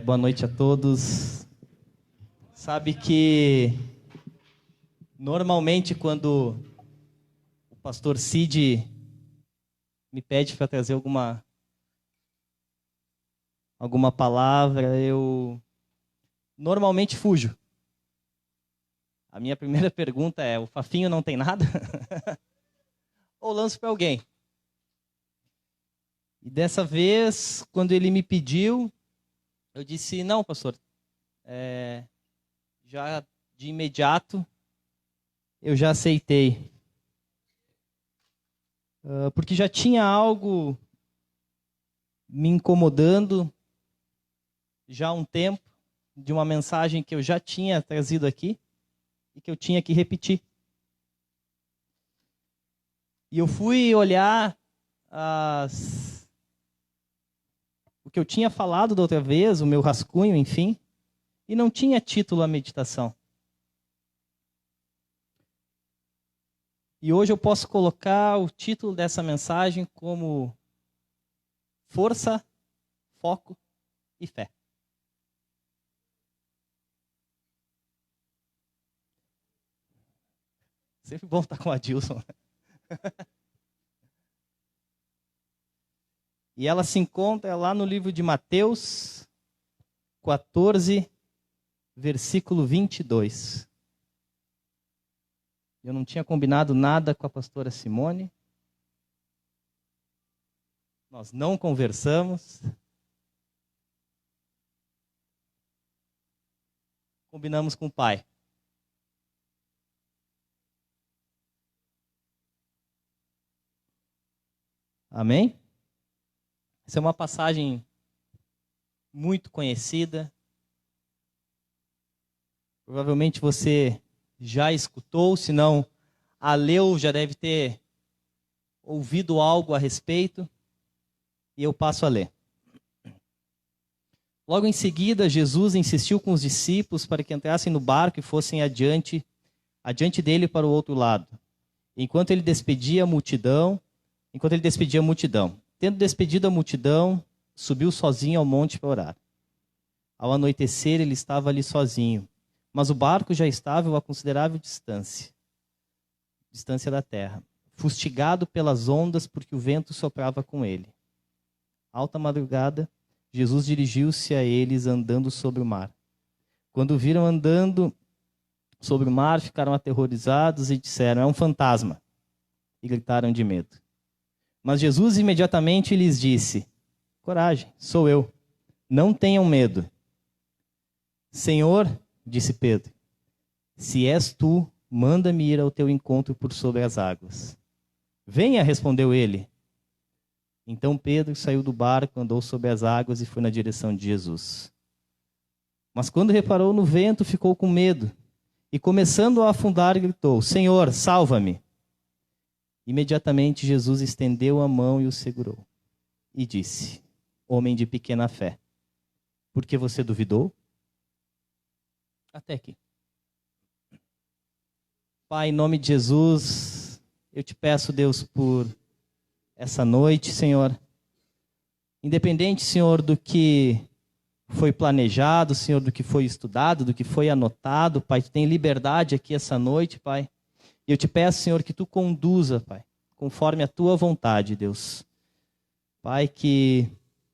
Boa noite a todos. Sabe que normalmente quando o pastor Cid me pede para trazer alguma palavra, eu normalmente fujo. A minha primeira pergunta é: o Fafinho não tem nada? Ou lanço para alguém? E dessa vez, quando ele me pediu, eu disse: não, pastor, já de imediato eu já aceitei. Porque já tinha algo me incomodando já há um tempo, de uma mensagem que eu já tinha trazido aqui e que eu tinha que repetir. E eu fui olhar o que eu tinha falado da outra vez, o meu rascunho, enfim, e não tinha título a meditação. E hoje eu posso colocar o título dessa mensagem como Força, Foco e Fé. Sempre bom estar com o Adilson. E ela se encontra lá no livro de Mateus 14, versículo 22. Eu não tinha combinado nada com a pastora Simone. Nós não conversamos. Combinamos com o pai. Amém? Essa é uma passagem muito conhecida. Provavelmente você já escutou, se não a leu, já deve ter ouvido algo a respeito. E eu passo a ler. Logo em seguida, Jesus insistiu com os discípulos para que entrassem no barco e fossem adiante dele para o outro lado. Enquanto ele despedia a multidão, tendo despedido a multidão, subiu sozinho ao monte para orar. Ao anoitecer, ele estava ali sozinho, mas o barco já estava a considerável distância da terra, fustigado pelas ondas porque o vento soprava com ele. Alta madrugada, Jesus dirigiu-se a eles andando sobre o mar. Quando o viram andando sobre o mar, ficaram aterrorizados e disseram: é um fantasma, e gritaram de medo. Mas Jesus imediatamente lhes disse: coragem, sou eu, não tenham medo. Senhor, disse Pedro, se és tu, manda-me ir ao teu encontro por sobre as águas. Venha, respondeu ele. Então Pedro saiu do barco, andou sobre as águas e foi na direção de Jesus. Mas quando reparou no vento, ficou com medo e, começando a afundar, gritou: Senhor, salva-me! Imediatamente Jesus estendeu a mão e o segurou e disse: homem de pequena fé, por que você duvidou? Até aqui. Pai, em nome de Jesus, eu te peço, Deus, por essa noite, Senhor. Independente, Senhor, do que foi planejado, Senhor, do que foi estudado, do que foi anotado, Pai, tu tem liberdade aqui essa noite, Pai. E eu te peço, Senhor, que tu conduza, Pai, conforme a tua vontade, Deus. Pai, que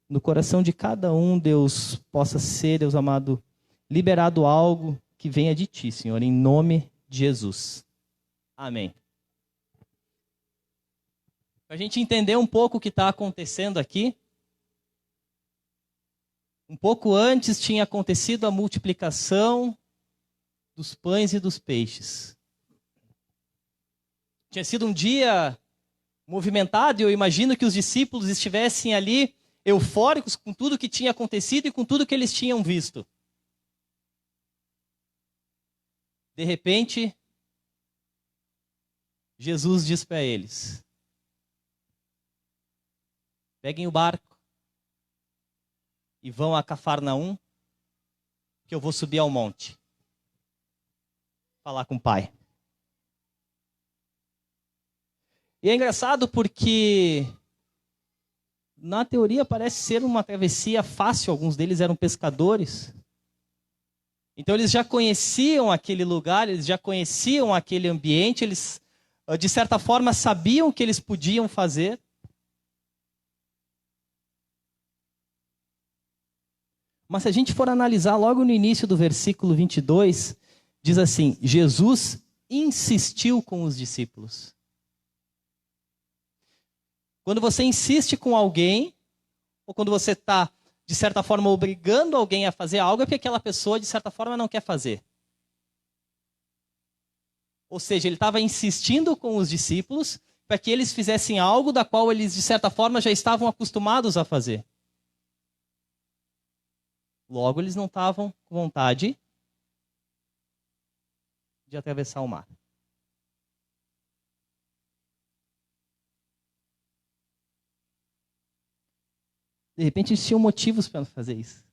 no coração de cada um, Deus, possa ser, Deus amado, liberado algo que venha de ti, Senhor, em nome de Jesus. Amém. Para a gente entender um pouco o que está acontecendo aqui, um pouco antes tinha acontecido a multiplicação dos pães e dos peixes. Tinha sido um dia movimentado e eu imagino que os discípulos estivessem ali eufóricos com tudo que tinha acontecido e com tudo que eles tinham visto. De repente, Jesus diz para eles: peguem o barco e vão a Cafarnaum, que eu vou subir ao monte falar com o Pai. E é engraçado porque na teoria parece ser uma travessia fácil, alguns deles eram pescadores. Então eles já conheciam aquele lugar, eles já conheciam aquele ambiente, eles de certa forma sabiam o que eles podiam fazer. Mas se a gente for analisar logo no início do versículo 22, diz assim: Jesus insistiu com os discípulos. Quando você insiste com alguém, ou quando você está, de certa forma, obrigando alguém a fazer algo, é porque aquela pessoa, de certa forma, não quer fazer. Ou seja, ele estava insistindo com os discípulos para que eles fizessem algo da qual eles, de certa forma, já estavam acostumados a fazer. Logo, eles não estavam com vontade de atravessar o mar. De repente, eles tinham motivos para fazer isso.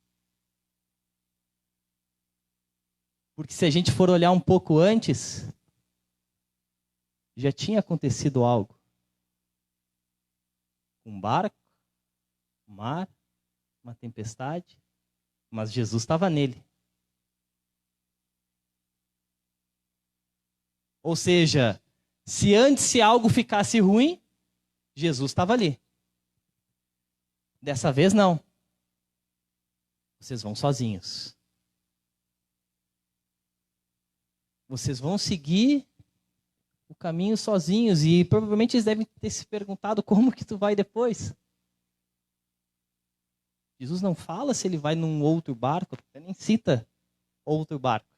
Porque se a gente for olhar um pouco antes, já tinha acontecido algo. Um barco, um mar, uma tempestade, mas Jesus estava nele. Ou seja, se algo ficasse ruim, Jesus estava ali. Dessa vez não. Vocês vão sozinhos. Vocês vão seguir o caminho sozinhos. E provavelmente eles devem ter se perguntado como que tu vai depois. Jesus não fala se ele vai num outro barco, ele nem cita outro barco.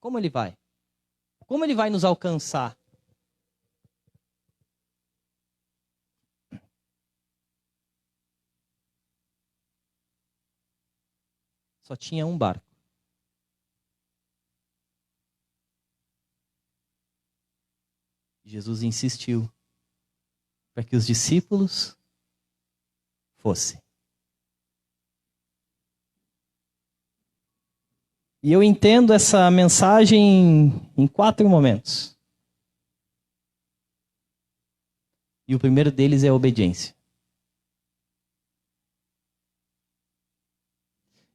Como ele vai? Como ele vai nos alcançar? Só tinha um barco. Jesus insistiu para que os discípulos fossem. E eu entendo essa mensagem em 4 momentos. E o primeiro deles é a obediência.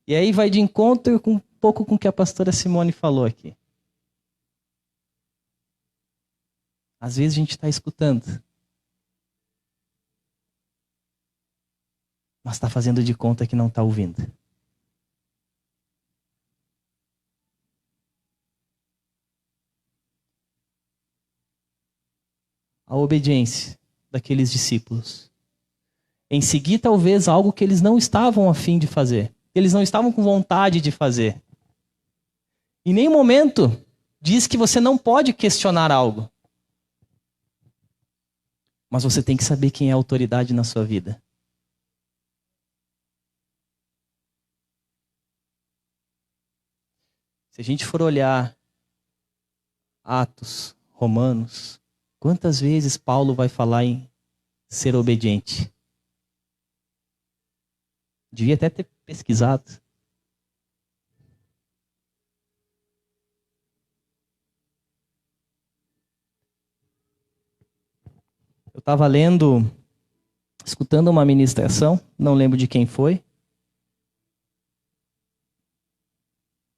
E aí vai de encontro com um pouco com o que a pastora Simone falou aqui. Às vezes a gente está escutando, mas está fazendo de conta que não está ouvindo. A obediência daqueles discípulos. Em seguir, talvez, algo que eles não estavam a fim de fazer. Eles não estavam com vontade de fazer. Em nenhum momento diz que você não pode questionar algo. Mas você tem que saber quem é a autoridade na sua vida. Se a gente for olhar Atos, Romanos, quantas vezes Paulo vai falar em ser obediente? Devia até ter pesquisado. Eu estava escutando uma ministração, não lembro de quem foi,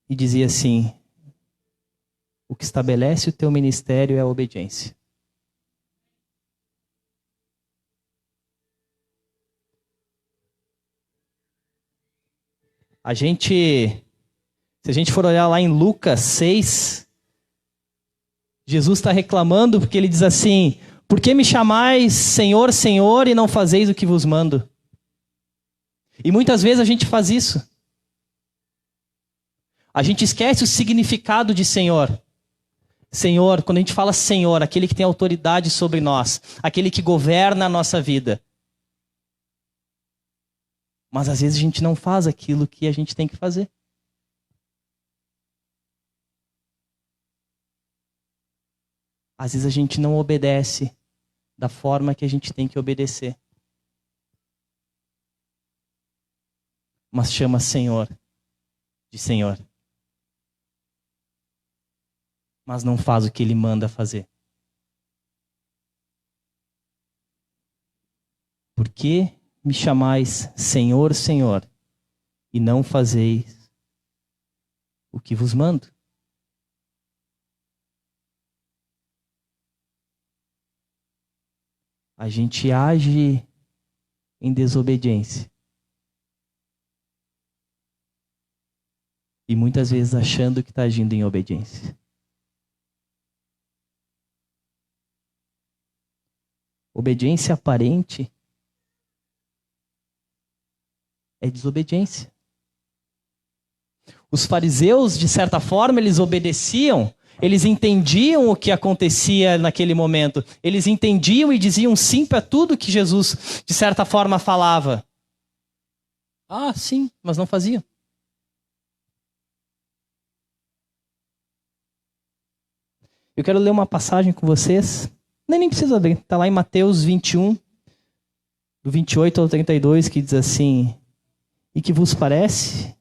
e dizia assim: o que estabelece o teu ministério é a obediência. Se a gente for olhar lá em Lucas 6, Jesus está reclamando porque ele diz assim: por que me chamais Senhor, Senhor, e não fazeis o que vos mando? E muitas vezes a gente faz isso. A gente esquece o significado de Senhor. Senhor, quando a gente fala Senhor, aquele que tem autoridade sobre nós, aquele que governa a nossa vida. Mas às vezes a gente não faz aquilo que a gente tem que fazer. Às vezes a gente não obedece da forma que a gente tem que obedecer. Mas chama Senhor de Senhor. Mas não faz o que ele manda fazer. que me chamais Senhor, Senhor, e não fazeis o que vos mando? A gente age em desobediência. E muitas vezes achando que está agindo em obediência. Obediência aparente é desobediência. Os fariseus, de certa forma, eles obedeciam, eles entendiam o que acontecia naquele momento. Eles entendiam e diziam sim para tudo que Jesus, de certa forma, falava. Ah, sim, mas não faziam. Eu quero ler uma passagem com vocês. Nem precisa abrir. Está lá em Mateus 21, do 28 ao 32, que diz assim: E que vos parece?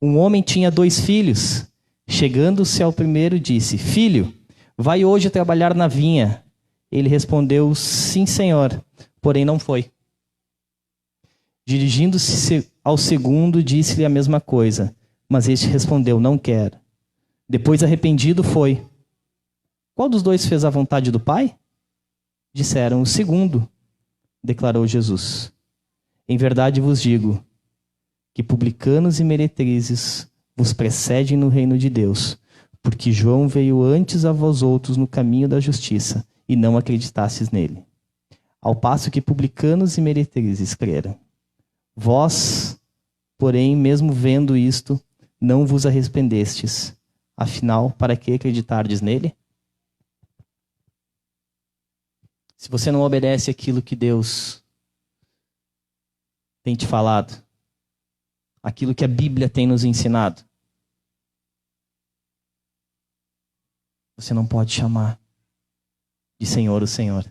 Um homem tinha 2 filhos. Chegando-se ao primeiro, disse: Filho, vai hoje trabalhar na vinha. Ele respondeu: Sim, senhor. Porém não foi. Dirigindo-se ao segundo, disse-lhe a mesma coisa. Mas este respondeu: Não quero. Depois, arrependido, foi. Qual dos 2 fez a vontade do Pai? Disseram: O segundo, declarou Jesus. Em verdade vos digo que publicanos e meretrizes vos precedem no reino de Deus, porque João veio antes a vós outros no caminho da justiça, e não acreditastes nele. Ao passo que publicanos e meretrizes creram. Vós, porém, mesmo vendo isto, não vos arrependestes. Afinal, para que acreditardes nele? Se você não obedece aquilo que Deus tem te falado, aquilo que a Bíblia tem nos ensinado, você não pode chamar de Senhor o Senhor.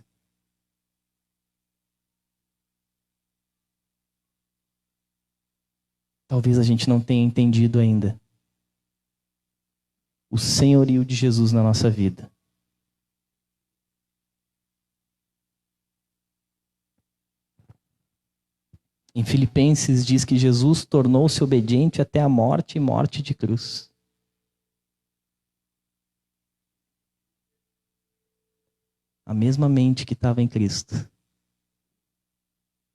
Talvez a gente não tenha entendido ainda o senhorio de Jesus na nossa vida. Em Filipenses diz que Jesus tornou-se obediente até a morte e morte de cruz. A mesma mente que estava em Cristo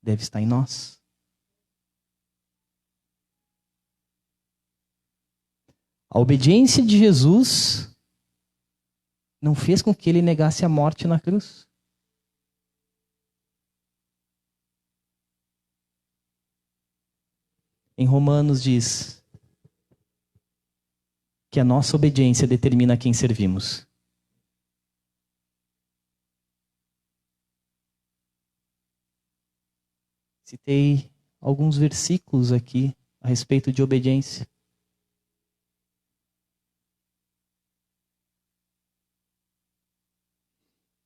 deve estar em nós. A obediência de Jesus não fez com que ele negasse a morte na cruz. Em Romanos diz que a nossa obediência determina a quem servimos. Citei alguns versículos aqui a respeito de obediência.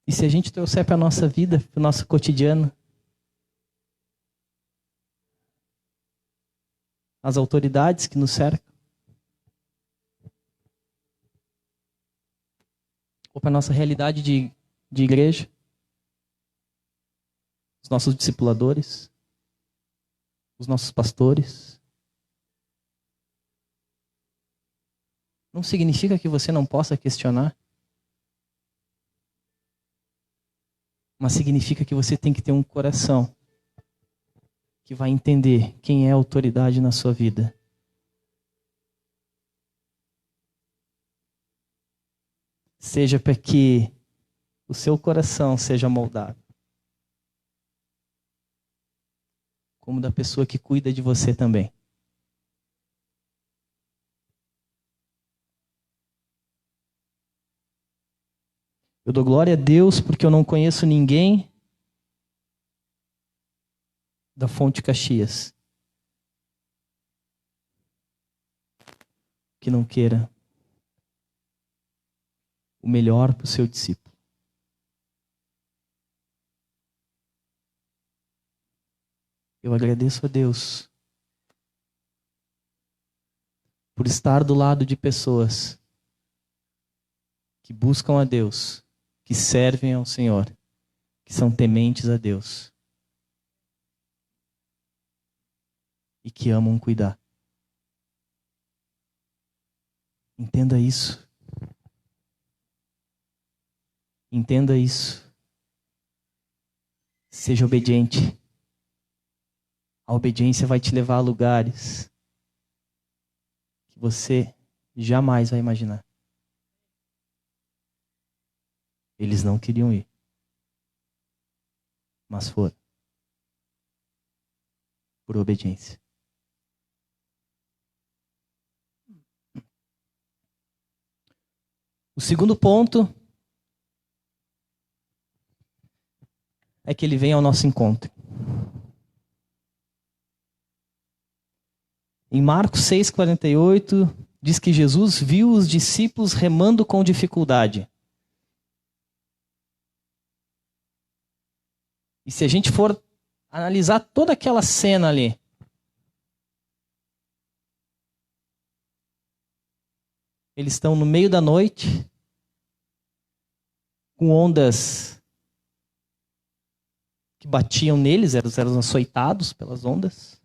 E se a gente trouxer para a nossa vida, para o nosso cotidiano, as autoridades que nos cercam, ou para a nossa realidade de igreja, os nossos discipuladores, os nossos pastores, não significa que você não possa questionar, mas significa que você tem que ter um coração que vai entender quem é a autoridade na sua vida. Seja para que o seu coração seja moldado, como da pessoa que cuida de você também. Eu dou glória a Deus porque eu não conheço ninguém da Fonte Caxias que não queira o melhor para o seu discípulo. Eu agradeço a Deus por estar do lado de pessoas que buscam a Deus, que servem ao Senhor, que são tementes a Deus. e que amam cuidar. Entenda isso. Entenda isso. Seja obediente. A obediência vai te levar a lugares que você jamais vai imaginar. Eles não queriam ir, mas foram. Por obediência. O segundo ponto é que ele vem ao nosso encontro. Em Marcos 6,48, diz que Jesus viu os discípulos remando com dificuldade. E se a gente for analisar toda aquela cena ali, eles estão no meio da noite, com ondas que batiam neles, eram açoitados pelas ondas.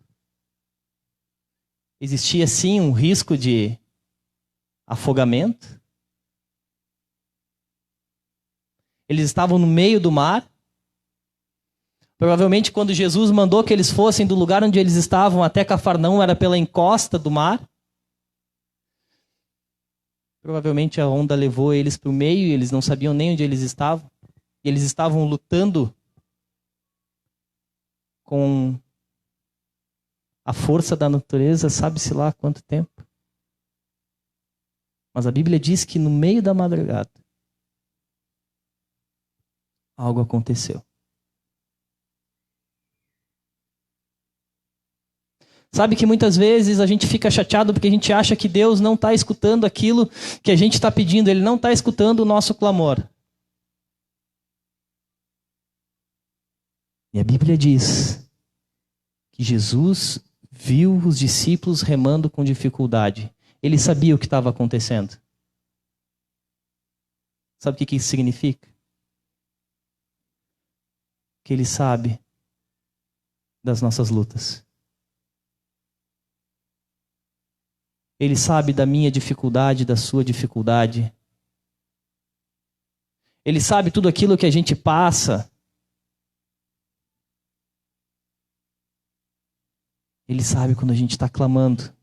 Existia sim um risco de afogamento. Eles estavam no meio do mar. Provavelmente quando Jesus mandou que eles fossem do lugar onde eles estavam até Cafarnaum, era pela encosta do mar. Provavelmente a onda levou eles para o meio e eles não sabiam nem onde eles estavam. E eles estavam lutando com a força da natureza, sabe-se lá há quanto tempo. Mas a Bíblia diz que no meio da madrugada, algo aconteceu. Sabe que muitas vezes a gente fica chateado porque a gente acha que Deus não está escutando aquilo que a gente está pedindo. Ele não está escutando o nosso clamor. E a Bíblia diz que Jesus viu os discípulos remando com dificuldade. Ele sabia o que estava acontecendo. Sabe o que isso significa? Que Ele sabe das nossas lutas. Ele sabe da minha dificuldade, da sua dificuldade. Ele sabe tudo aquilo que a gente passa. Ele sabe quando a gente está clamando.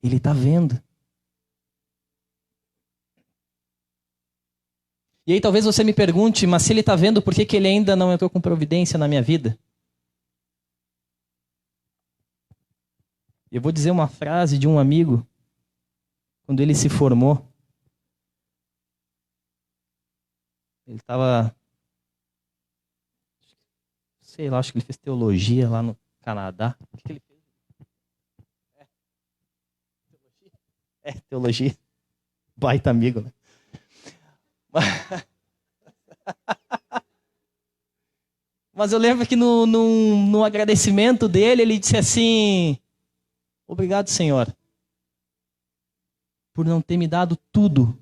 Ele está vendo. E aí talvez você me pergunte, mas se Ele está vendo, por que Ele ainda não entrou com providência na minha vida? Eu vou dizer uma frase de um amigo, quando ele se formou. Ele estava, sei lá, acho que ele fez teologia lá no Canadá. O que ele fez? Teologia. Baita amigo, né? Mas eu lembro que no agradecimento dele, ele disse assim: obrigado, Senhor, por não ter me dado tudo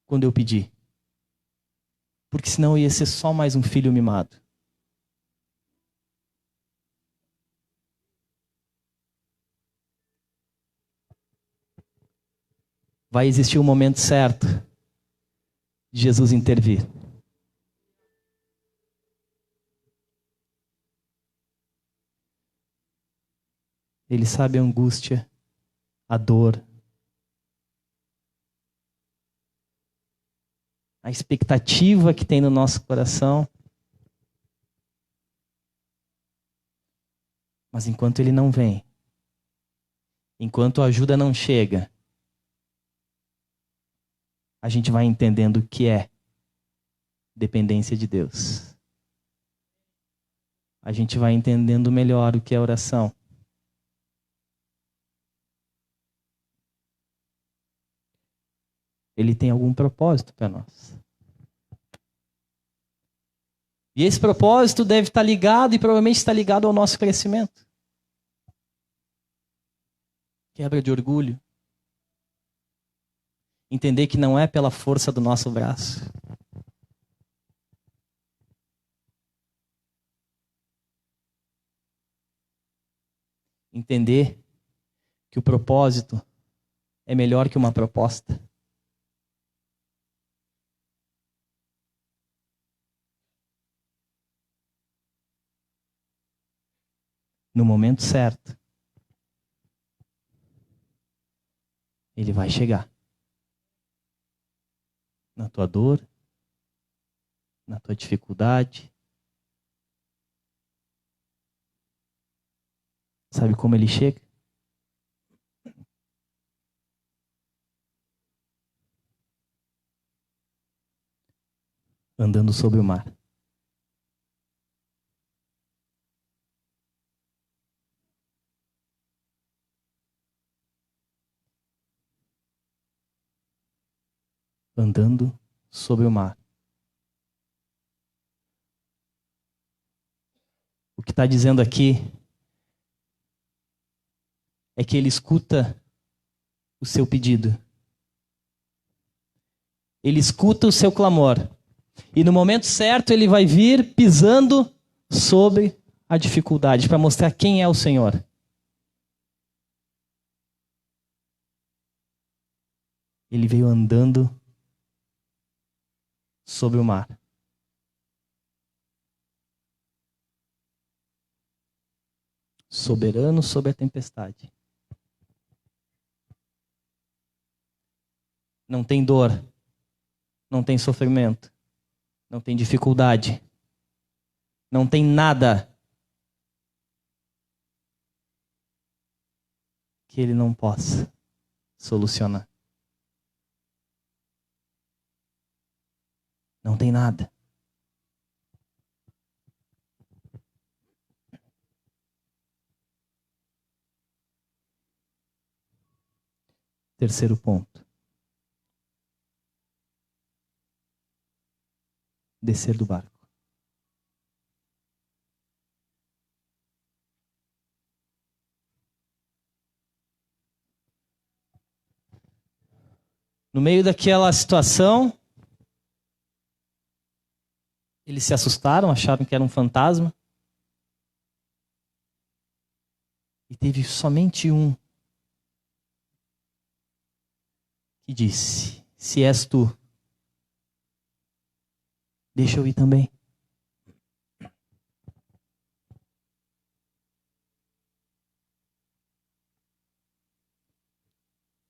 quando eu pedi. Porque senão eu ia ser só mais um filho mimado. Vai existir o momento certo de Jesus intervir. Ele sabe a angústia, a dor, a expectativa que tem no nosso coração. Mas enquanto Ele não vem, enquanto a ajuda não chega, a gente vai entendendo o que é dependência de Deus. A gente vai entendendo melhor o que é oração. Ele tem algum propósito para nós. E esse propósito deve estar ligado e provavelmente está ligado ao nosso crescimento. Quebra de orgulho. Entender que não é pela força do nosso braço. entender que o propósito é melhor que uma proposta. No momento certo, ele vai chegar. Na tua dor, na tua dificuldade. Sabe como ele chega? Andando sobre o mar. Andando sobre o mar. O que está dizendo aqui é que ele escuta o seu pedido. Ele escuta o seu clamor. E no momento certo ele vai vir pisando sobre a dificuldade para mostrar quem é o Senhor. Ele veio andando sobre o mar. Soberano sobre a tempestade. Não tem dor, não tem sofrimento, não tem dificuldade, não tem nada que ele não possa solucionar. Não tem nada. Terceiro ponto. Descer do barco. No meio daquela situação, eles se assustaram, acharam que era um fantasma. E teve somente um que disse: se és tu, deixa eu ir também.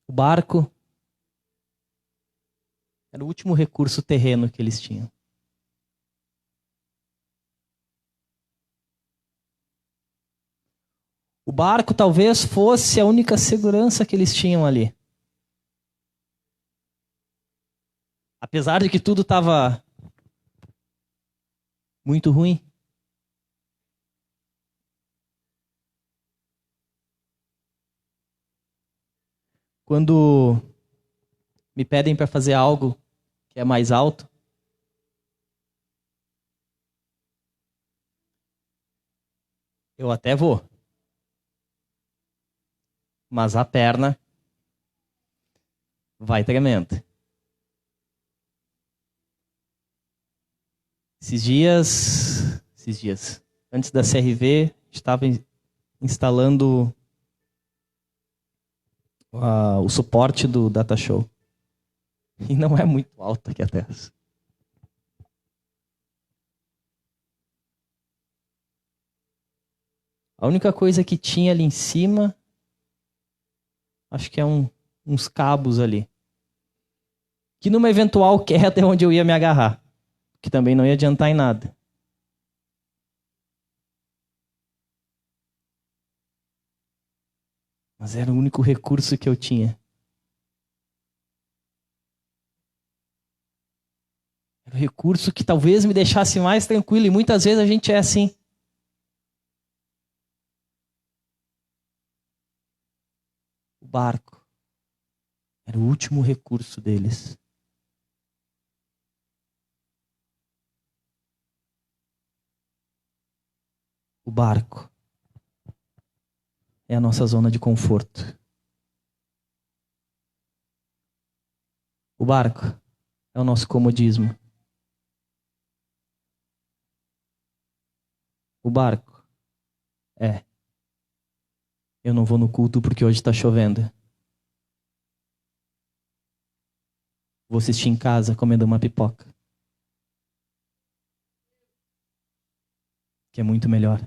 O barco era o último recurso terreno que eles tinham. O barco talvez fosse a única segurança que eles tinham ali. Apesar de que tudo estava muito ruim. Quando me pedem para fazer algo que é mais alto, eu até vou. Mas a perna vai tremendo. Esses dias, antes da CRV, estava instalando o suporte do Data Show. E não é muito alto aqui a terra. A única coisa que tinha ali em cima, acho que é uns cabos ali. Que numa eventual queda é onde eu ia me agarrar. Que também não ia adiantar em nada. Mas era o único recurso que eu tinha. Era o recurso que talvez me deixasse mais tranquilo. E muitas vezes a gente é assim. O barco era o último recurso deles. O barco é a nossa zona de conforto. O barco é o nosso comodismo. O barco é Eu não vou no culto porque hoje está chovendo. Vou assistir em casa comendo uma pipoca. Que é muito melhor.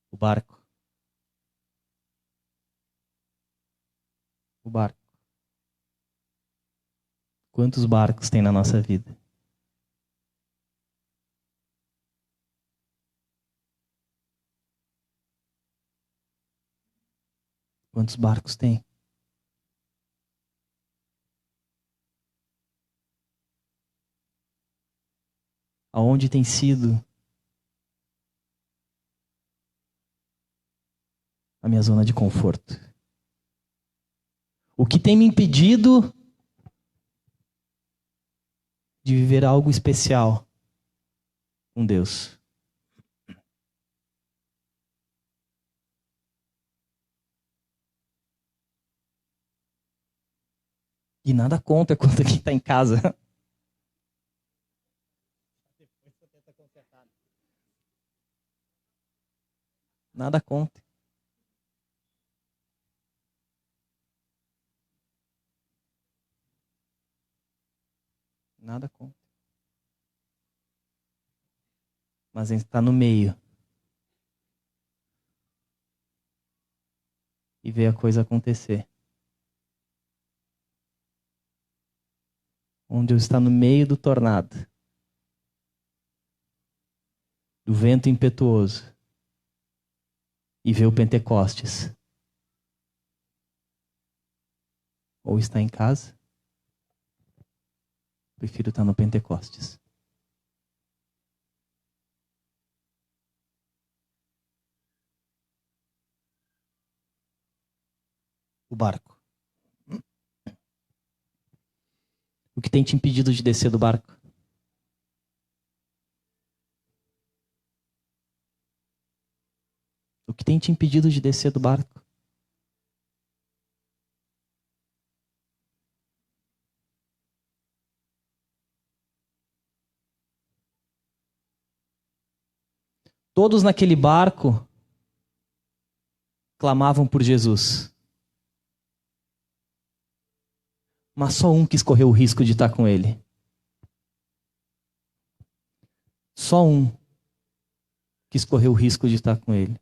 O barco. O barco. Quantos barcos tem na nossa vida? Quantos barcos tem? Aonde tem sido a minha zona de conforto? O que tem me impedido de viver algo especial com Deus? E nada contra quando quem está em casa. Nada contra. Nada contra. Mas a gente está no meio. E ver a coisa acontecer. Onde eu estou no meio do tornado. Do vento impetuoso. E ver o Pentecostes. Ou está em casa. Prefiro estar no Pentecostes. O barco. O que tem te impedido de descer do barco? O que tem te impedido de descer do barco? Todos naquele barco clamavam por Jesus. Mas só um quis correr o risco de estar com ele. Só um quis correr o risco de estar com ele.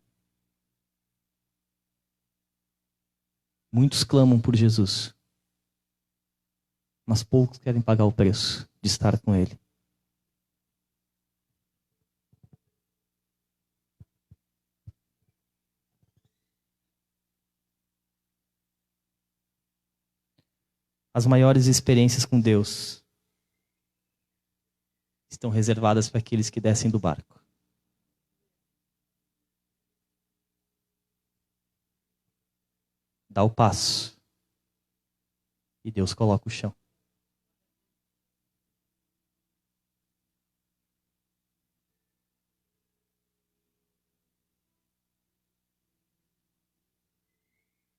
Muitos clamam por Jesus. Mas poucos querem pagar o preço de estar com ele. As maiores experiências com Deus estão reservadas para aqueles que descem do barco. Dá o passo. E Deus coloca o chão.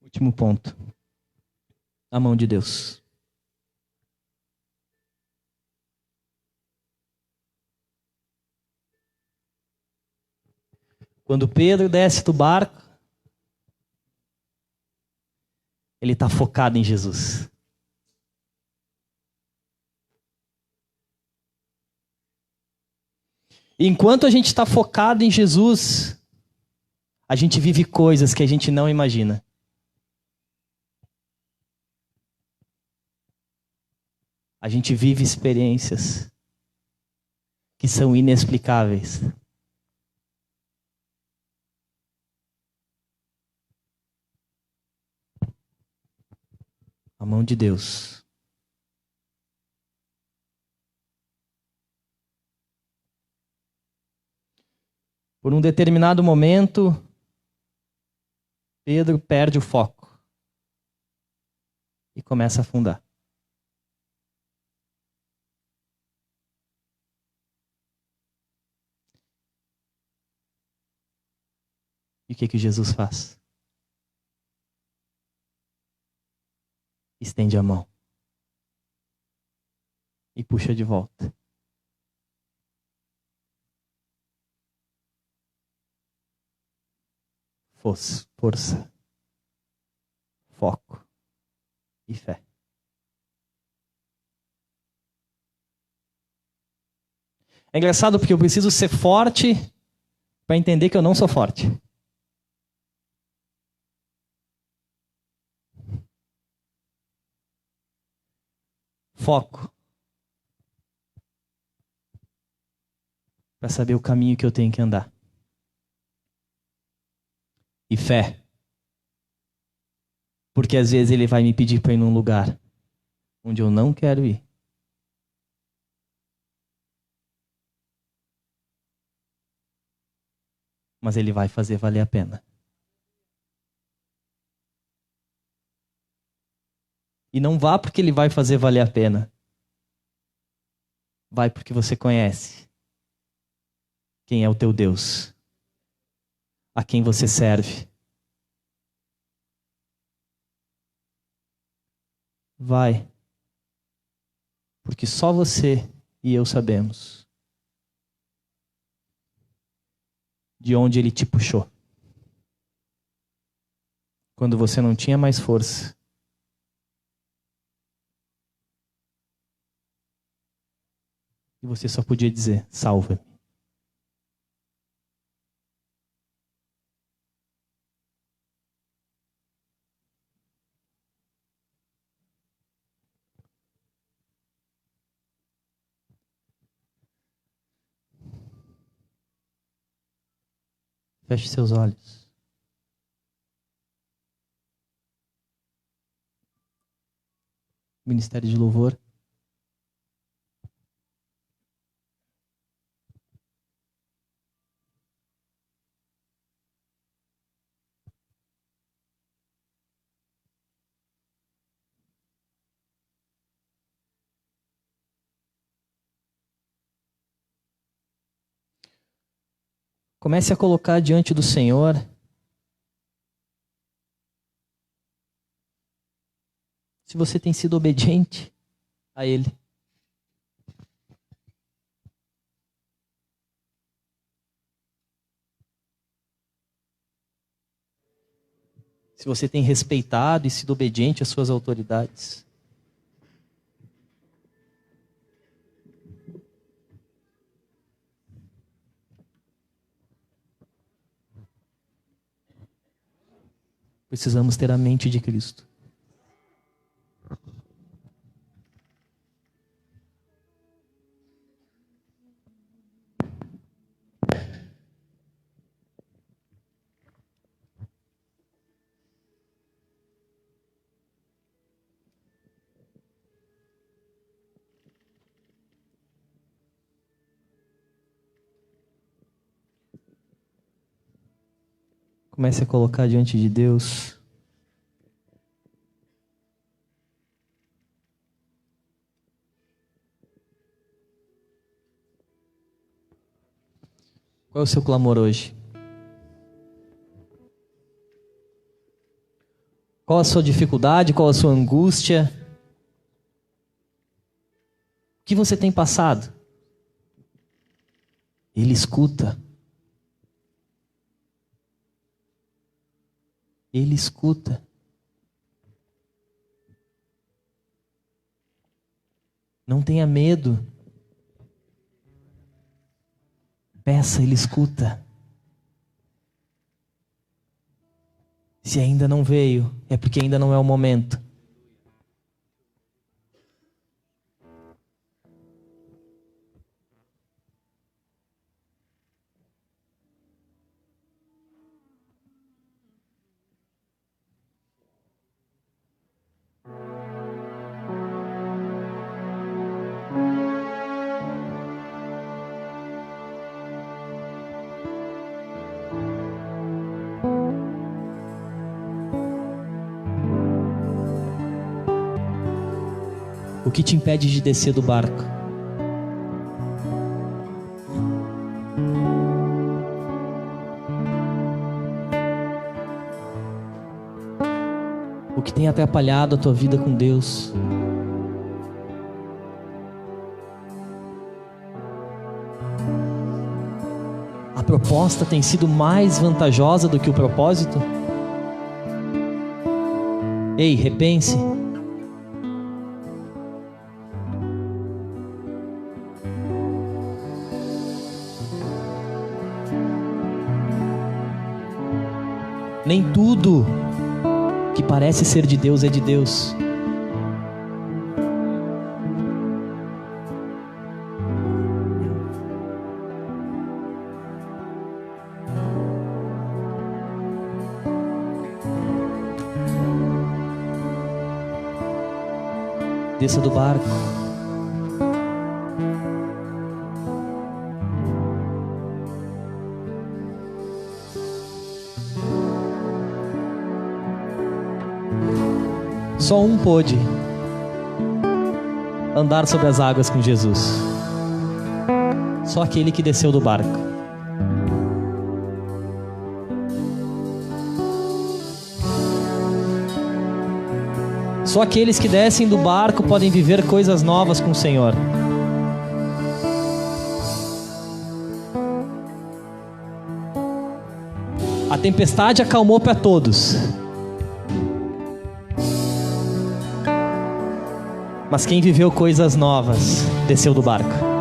Último ponto. A mão de Deus. Quando Pedro desce do barco, ele está focado em Jesus. E enquanto a gente está focado em Jesus, a gente vive coisas que a gente não imagina. A gente vive experiências que são inexplicáveis. A mão de Deus. Por um determinado momento, Pedro perde o foco e começa a afundar. E o que Jesus faz? Estende a mão e puxa de volta. Força, foco e fé. É engraçado porque eu preciso ser forte para entender que eu não sou forte. Foco. Para saber o caminho que eu tenho que andar. E fé. Porque às vezes ele vai me pedir para ir num lugar onde eu não quero ir. Mas ele vai fazer valer a pena. E não vá porque ele vai fazer valer a pena. Vai porque você conhece quem é o teu Deus, a quem você serve. Vai, porque só você e eu sabemos de onde ele te puxou. Quando você não tinha mais força. E você só podia dizer, salva-me. Feche seus olhos. Ministério de Louvor. Comece a colocar diante do Senhor se você tem sido obediente a Ele. Se você tem respeitado e sido obediente às suas autoridades. Precisamos ter a mente de Cristo. Comece a colocar diante de Deus qual é o seu clamor hoje? Qual a sua dificuldade? Qual a sua angústia? O que você tem passado? Ele escuta. Ele escuta. Não tenha medo. Peça, Ele escuta. Se ainda não veio, é porque ainda não é o momento. O que te impede de descer do barco? O que tem atrapalhado a tua vida com Deus? proposta tem sido mais vantajosa do que o propósito? Ei, repense. Nem tudo que parece ser de Deus é de Deus. Desça do barco. Só um pôde andar sobre as águas com Jesus. Só aquele que desceu do barco. Só aqueles que descem do barco podem viver coisas novas com o Senhor. A tempestade acalmou para todos. Mas quem viveu coisas novas desceu do barco.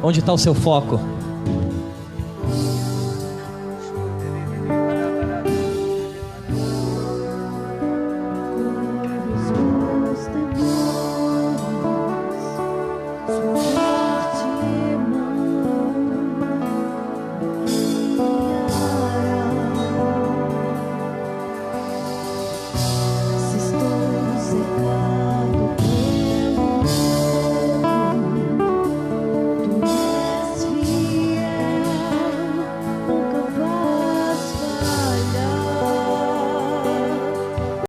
Onde está o seu foco?